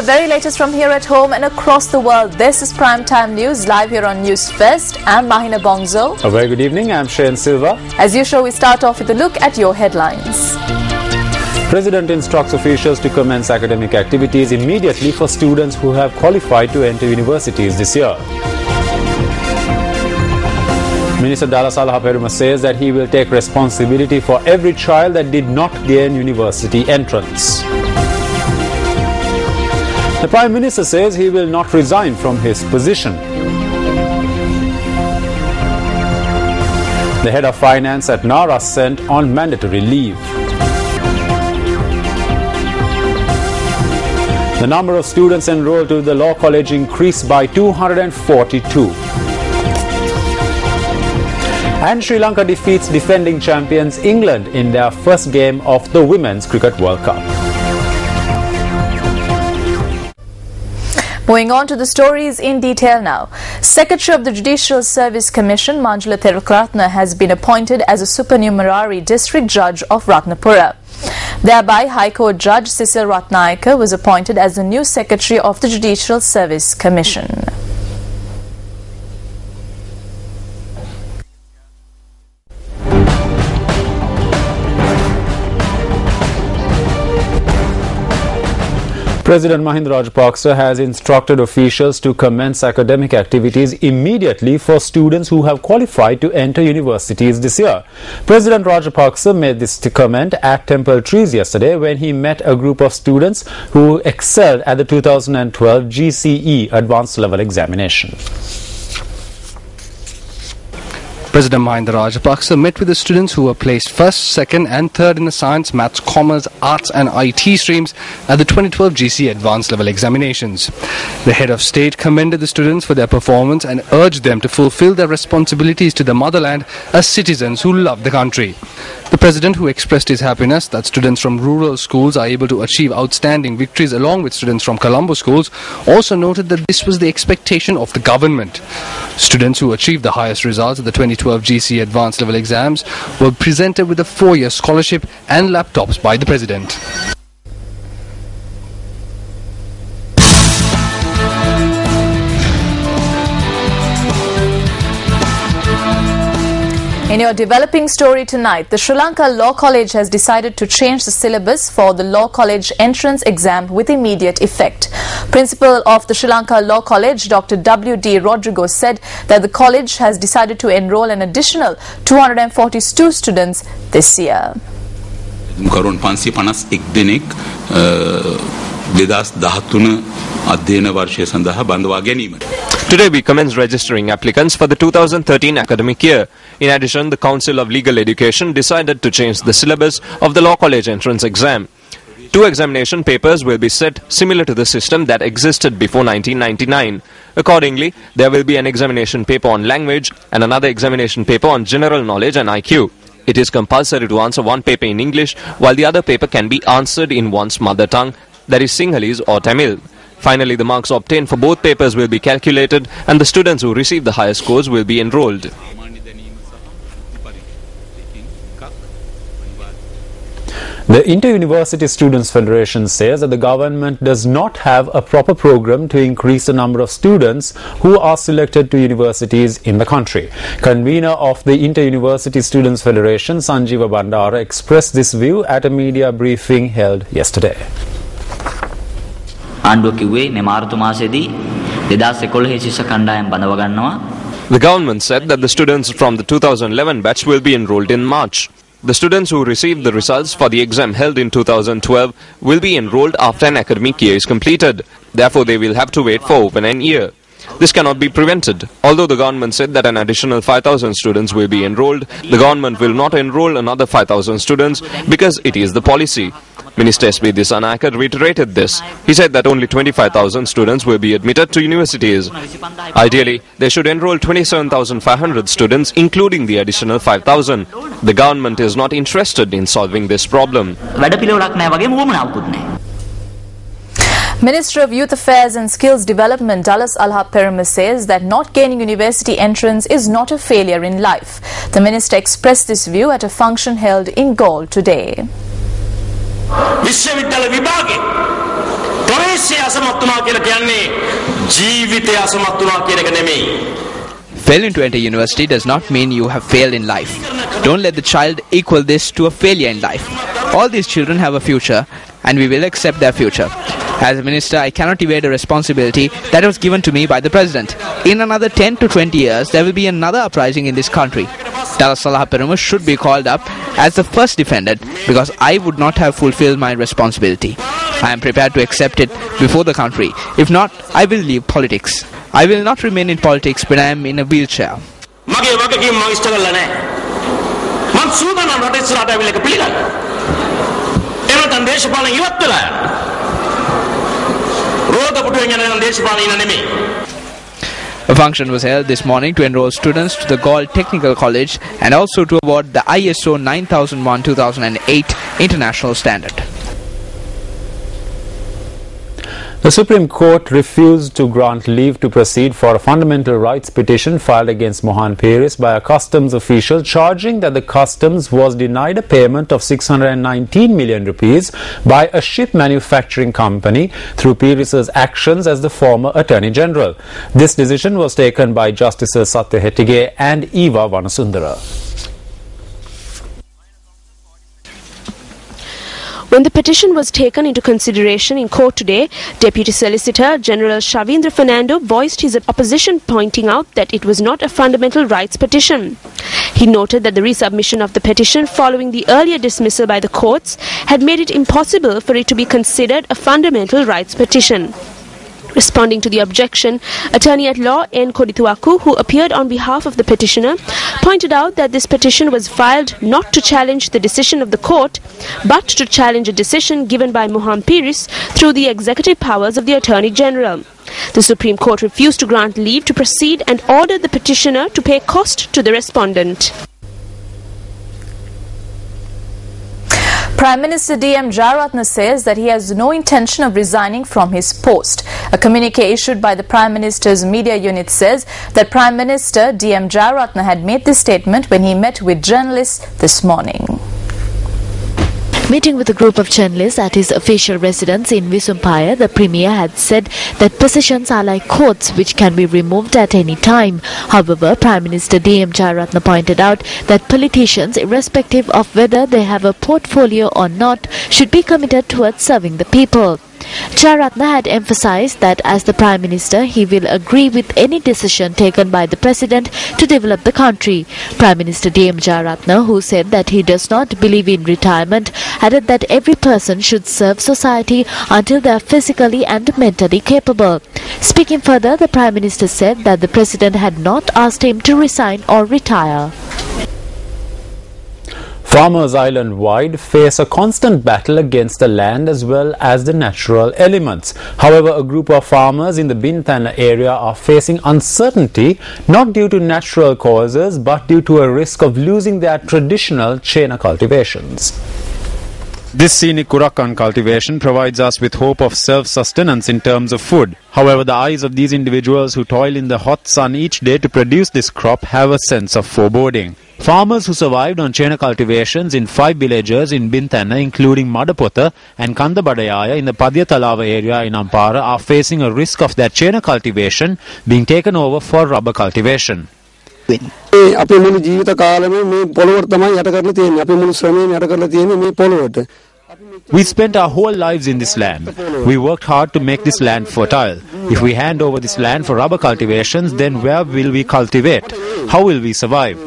the very latest from here at home and across the world. This is Primetime News, live here on News First. I'm Mahina Bongzo. A very good evening. I'm Shayan Silva. As usual, we start off with a look at your headlines. President instructs officials to commence academic activities immediately for students who have qualified to enter universities this year. Minister Dallas Alha-Peruma says that he will take responsibility for every child that did not gain university entrance. The Prime Minister says he will not resign from his position. The head of finance at NARA sent on mandatory leave. The number of students enrolled to the law college increased by 242. And Sri Lanka defeats defending champions England in their first game of the Women's Cricket World Cup. Moving on to the stories in detail now. Secretary of the Judicial Service Commission, Manjula Therukaratne, has been appointed as a supernumerary district judge of Ratnapura. Thereby, High Court Judge Cecil Ratnayaka was appointed as the new Secretary of the Judicial Service Commission. President Mahinda Rajapaksa has instructed officials to commence academic activities immediately for students who have qualified to enter universities this year. President Rajapaksa made this comment at Temple Trees yesterday when he met a group of students who excelled at the 2012 GCE Advanced Level Examination. President Mahinda Rajapaksa met with the students who were placed first, second and third in the science, maths, commerce, arts and IT streams at the 2012 GCE Advanced Level Examinations. The head of state commended the students for their performance and urged them to fulfill their responsibilities to the motherland as citizens who love the country. The president, who expressed his happiness that students from rural schools are able to achieve outstanding victories along with students from Colombo schools, also noted that this was the expectation of the government. Students who achieved the highest results at the 2012 GCE Advanced Level exams were presented with a 4-year scholarship and laptops by the president. In your developing story tonight, the Sri Lanka Law College has decided to change the syllabus for the Law College entrance exam with immediate effect. Principal of the Sri Lanka Law College, Dr. W.D. Rodrigo, said that the college has decided to enroll an additional 242 students this year. Today we commence registering applicants for the 2013 academic year. In addition, the Council of Legal Education decided to change the syllabus of the Law College entrance exam. 2 examination papers will be set similar to the system that existed before 1999. Accordingly, there will be an examination paper on language and another examination paper on general knowledge and IQ. It is compulsory to answer one paper in English, while the other paper can be answered in one's mother tongue, that is Sinhalese or Tamil. Finally, the marks obtained for both papers will be calculated and the students who receive the highest scores will be enrolled. The Inter-University Students Federation says that the government does not have a proper program to increase the number of students who are selected to universities in the country. Convener of the Inter-University Students Federation, Sanjeeva Bandara, expressed this view at a media briefing held yesterday. The government said that the students from the 2011 batch will be enrolled in March. The students who received the results for the exam held in 2012 will be enrolled after an academic year is completed. Therefore, they will have to wait for open an year. This cannot be prevented. Although the government said that an additional 5,000 students will be enrolled, the government will not enroll another 5,000 students because it is the policy. Minister S.B. Dissanayake reiterated this. He said that only 25,000 students will be admitted to universities. Ideally, they should enroll 27,500 students, including the additional 5,000. The government is not interested in solving this problem. Minister of Youth Affairs and Skills Development Dallas Alha-Peruma says that not gaining university entrance is not a failure in life. The minister expressed this view at a function held in Galle today. ප්‍රවේශය අසමත් වුණා කියලා කියන්නේ ජීවිතය අසමත් වුණා කියන එක නෙමෙයි. Failing to enter university does not mean you have failed in life. Don't let the child equal this to a failure in life. All these children have a future and we will accept their future. As a minister, I cannot evade a responsibility that was given to me by the President. In another 10 to 20 years, there will be another uprising in this country. Dr. Salah Perumal should be called up as the first defendant because I would not have fulfilled my responsibility. I am prepared to accept it before the country. If not, I will leave politics. I will not remain in politics when I am in a wheelchair. මගේ වගකීම මම ඉෂ්ට කරලා නැහැ. මම සූදානම් රට ඉස්සරහට ආවිල එක පිළිගන්න. එනතන් දේශපාලන ඉවත් වෙලා යනවා. රෝද පුටුවෙන් යන දේශපාලන ඉන්න නෙමෙයි. A function was held this morning to enroll students to the Galle Technical College and also to award the ISO 9001-2008 international standard. The Supreme Court refused to grant leave to proceed for a fundamental rights petition filed against Mohan Peiris by a customs official, charging that the customs was denied a payment of 619 million rupees by a ship manufacturing company through Peiris's actions as the former Attorney General. This decision was taken by Justices Satya Hettige and Eva Vanasundara. When the petition was taken into consideration in court today, Deputy Solicitor General Shavindra Fernando voiced his opposition, pointing out that it was not a fundamental rights petition. He noted that the resubmission of the petition following the earlier dismissal by the courts had made it impossible for it to be considered a fundamental rights petition. Responding to the objection, Attorney-at-Law N. Kodituaku, who appeared on behalf of the petitioner, pointed out that this petition was filed not to challenge the decision of the court, but to challenge a decision given by Mohan Peiris through the executive powers of the Attorney General. The Supreme Court refused to grant leave to proceed and ordered the petitioner to pay cost to the respondent. Prime Minister D.M. Jayaratne says that he has no intention of resigning from his post. A communique issued by the Prime Minister's media unit says that Prime Minister D.M. Jayaratne had made this statement when he met with journalists this morning. Meeting with a group of journalists at his official residence in Visumpaya, the Premier had said that positions are like coats which can be removed at any time. However, Prime Minister D.M. Jayaratne pointed out that politicians, irrespective of whether they have a portfolio or not, should be committed towards serving the people. Jayaratne had emphasized that as the Prime Minister, he will agree with any decision taken by the President to develop the country. Prime Minister D.M. Jayaratne, who said that he does not believe in retirement, added that every person should serve society until they are physically and mentally capable. Speaking further, the Prime Minister said that the President had not asked him to resign or retire. Farmers island-wide face a constant battle against the land as well as the natural elements. However, a group of farmers in the Bintana area are facing uncertainty not due to natural causes but due to a risk of losing their traditional Chena cultivations. This scenic Kurakan cultivation provides us with hope of self-sustenance in terms of food. However, the eyes of these individuals who toil in the hot sun each day to produce this crop have a sense of foreboding. Farmers who survived on Chena cultivations in 5 villages in Bintana, including Madapota and Kandabadayaya in the Padya Talava area in Ampara, are facing a risk of their Chena cultivation being taken over for rubber cultivation. We spent our whole lives in this land. We worked hard to make this land fertile. If we hand over this land for rubber cultivations, then where will we cultivate? How will we survive?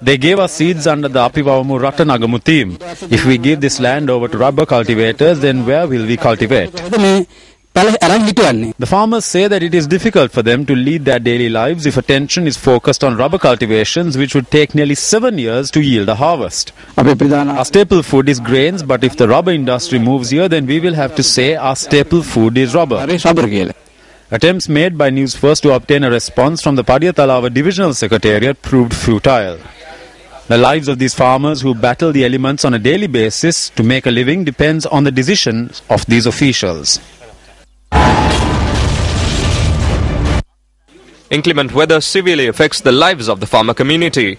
They gave us seeds under the Apivavamu Ratanagamu theme. If we give this land over to rubber cultivators, then where will we cultivate? The farmers say that it is difficult for them to lead their daily lives if attention is focused on rubber cultivations, which would take nearly 7 years to yield a harvest. Our staple food is grains, but if the rubber industry moves here, then we will have to say our staple food is rubber. Attempts made by News First to obtain a response from the Padya Talava Divisional Secretariat proved futile. The lives of these farmers who battle the elements on a daily basis to make a living depends on the decisions of these officials. Inclement weather severely affects the lives of the farmer community.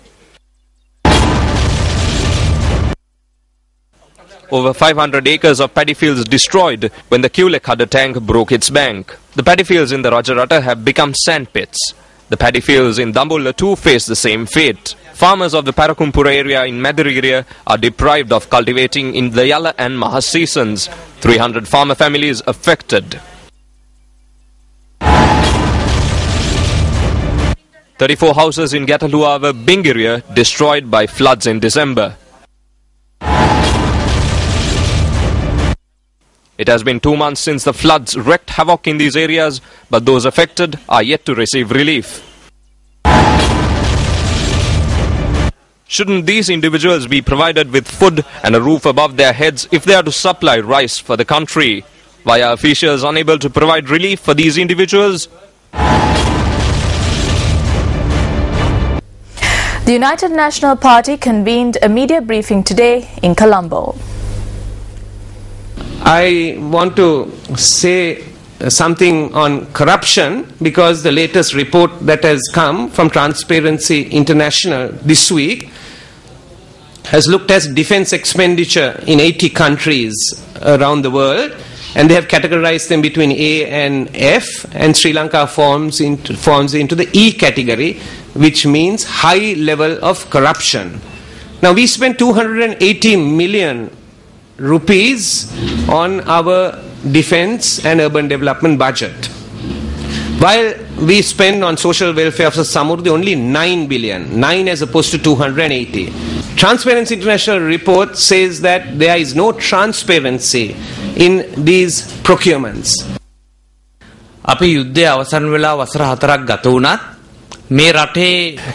Over 500 acres of paddy fields destroyed when the Kulek tank broke its bank. The paddy fields in the Rajaratta have become sand pits. The paddy fields in Dambulla too face the same fate. Farmers of the Parakumpura area in Madiririya are deprived of cultivating in the Yala and Maha seasons. 300 farmer families affected. 34 houses in Gataluava, Bingiriya destroyed by floods in December. It has been 2 months since the floods wreaked havoc in these areas, but those affected are yet to receive relief. Shouldn't these individuals be provided with food and a roof above their heads if they are to supply rice for the country? Why are officials unable to provide relief for these individuals? The United National Party convened a media briefing today in Colombo. I want to say something on corruption because the latest report that has come from Transparency International this week has looked at defense expenditure in 80 countries around the world, and they have categorized them between A and F, and Sri Lanka falls into the E category, which means high level of corruption. Now we spent 280 million rupees on our defense and urban development budget, while we spend on social welfare of Samurdhi only 9 billion, 9 as opposed to 280. Transparency International report says that there is no transparency in these procurements.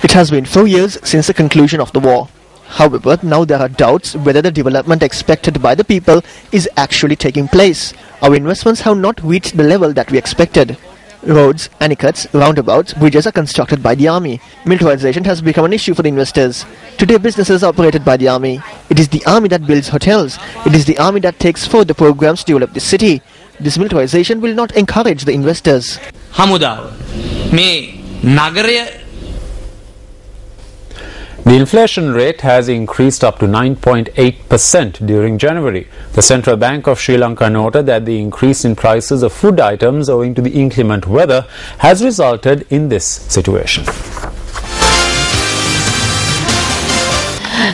It has been 4 years since the conclusion of the war. However, now there are doubts whether the development expected by the people is actually taking place. Our investments have not reached the level that we expected. Roads, anicuts, roundabouts, bridges are constructed by the army. Militarization has become an issue for the investors. Today businesses are operated by the army. It is the army that builds hotels. It is the army that takes forward the programs to develop the city. This militarization will not encourage the investors. The inflation rate has increased up to 9.8% during January. The Central Bank of Sri Lanka noted that the increase in prices of food items owing to the inclement weather has resulted in this situation.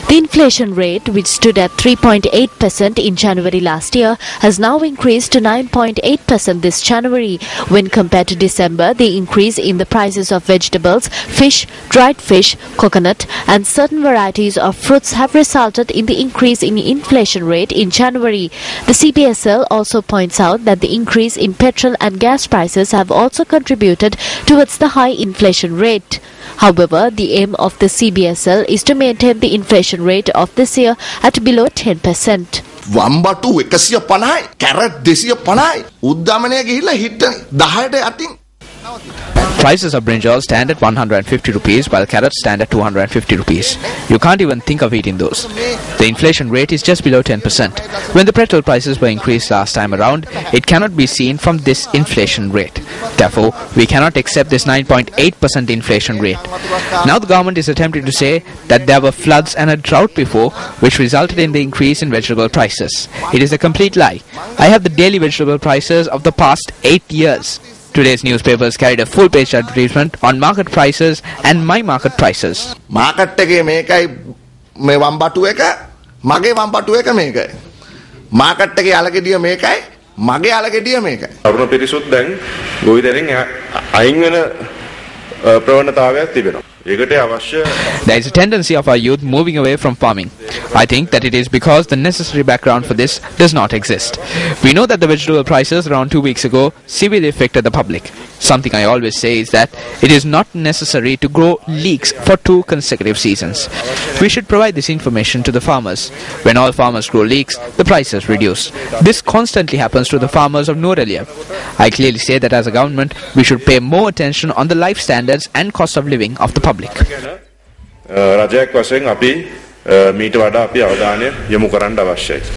The inflation rate, which stood at 3.8% in January last year, has now increased to 9.8% this January. When compared to December, the increase in the prices of vegetables, fish, dried fish, coconut and certain varieties of fruits have resulted in the increase in the inflation rate in January. The CBSL also points out that the increase in petrol and gas prices have also contributed towards the high inflation rate. However, the aim of the CBSL is to maintain the inflation rate of this year at below 10%. වම්බටු 150යි carrot 250යි උද්දාමනය ගිහිල්ලා හිටනේ 10ට යටින්. Prices of brinjal stand at 150 rupees while carrots stand at 250 rupees. You can't even think of eating those. The inflation rate is just below 10%. When the petrol prices were increased last time around, it cannot be seen from this inflation rate. Therefore, we cannot accept this 9.8% inflation rate. Now the government is attempting to say that there were floods and a drought before, which resulted in the increase in vegetable prices. It is a complete lie. I have the daily vegetable prices of the past 8 years. Today's newspapers carried a full-page advertisement on market prices and my market prices. Market එකේ මේකයි මේ වම්බටු එක මගේ වම්බටු එක මේකයි. Market එකේ අලගෙඩිය මේකයි මගේ අලගෙඩිය මේකයි. අරුණ පිරිසුත් දැන් ගොවිතැනින් අයින් වෙන ප්‍රවණතාවයක් තිබෙනවා. There is a tendency of our youth moving away from farming. I think that it is because the necessary background for this does not exist. We know that the vegetable prices around 2 weeks ago severely affected the public. Something I always say is that it is not necessary to grow leeks for 2 consecutive seasons. We should provide this information to the farmers. When all farmers grow leeks, the prices reduce. This constantly happens to the farmers of Nooraliya. I clearly say that as a government, we should pay more attention on the life standards and cost of living of the public. රජයක් වශයෙන් අපි මීට වඩා අපි අවධානය යොමු කරන්න අවශ්‍යයි.